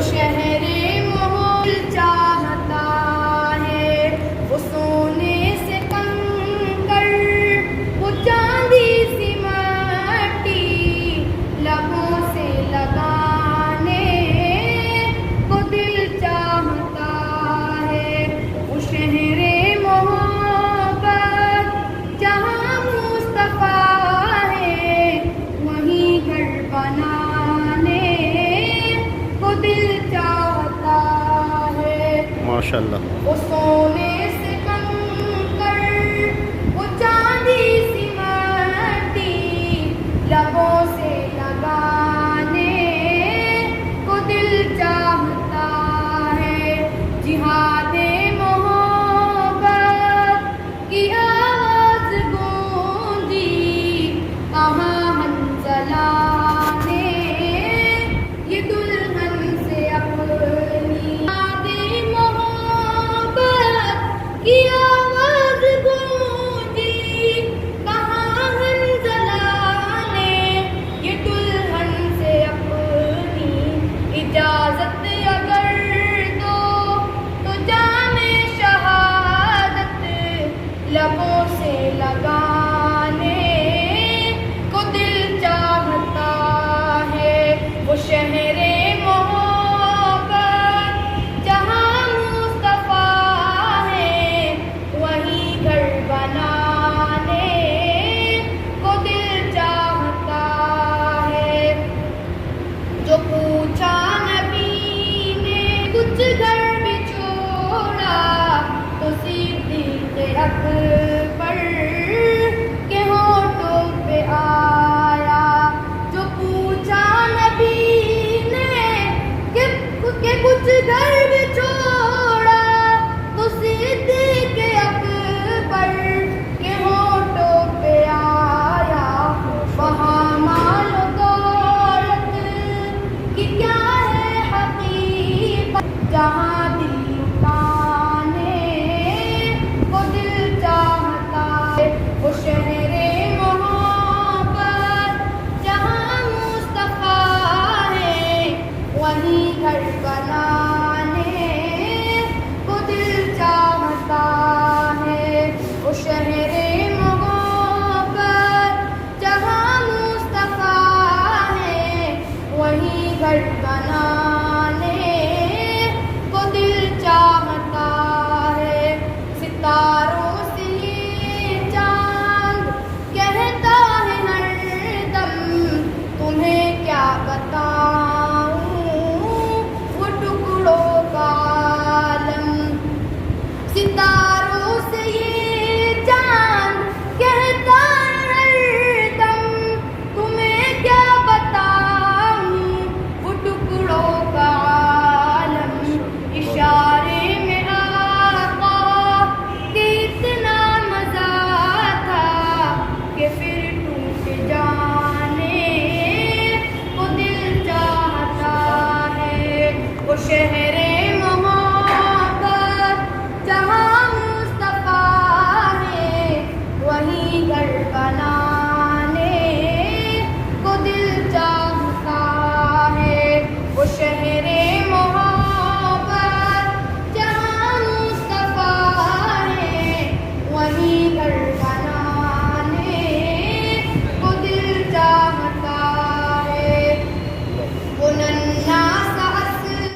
شہر محل چاہتا ہے، وہ سونے سے کنکر، وہ چاندی سی مٹی لبوں سے لگانے کو دل چاہتا ہے۔ وہ شہر محبت جہاں مصطفیٰ ہے، وہیں گھر بنانے کو دل چاہتا ہے۔ ماشاءاللہ۔ وہ سونے سے کنکر، وہ چاندی سی مٹی لبوں سے لگانے کو دل چاہتا ہے۔ جہاد محبت کی آواز گونجی کہاں حنظلہ نے یہ دلہن سے اپنی یاد محبت کی آواز گونجی کہاں حنظلہ نے یہ دلہن سے اپنی اجازت اگر دو تو جانے شہادت لبوں سے لگانے کو دل چاہتا ہے۔ وہ شہر محبت جہاں مصطفیٰ ہے، وہیں گھر بنانے کو دل چاہتا ہے۔ جو پوچھا نبی نے کچھ گھر بھی چھوڑا تو صدیق اکبر کے ہونٹوں پہ آیا۔ جو پوچھا نبی نے کہ کچھ گھر بھی چھوڑا تو صدیق اکبر کے ہونٹوں پہ آیا۔ وہاں مال و دولت کی کیا ہے حقیقت، جہاں دل لٹانے کو دل چاہتا ہے۔ وہ شہر محبت جہاں مصطفیٰ ہے، وہیں گھر بنا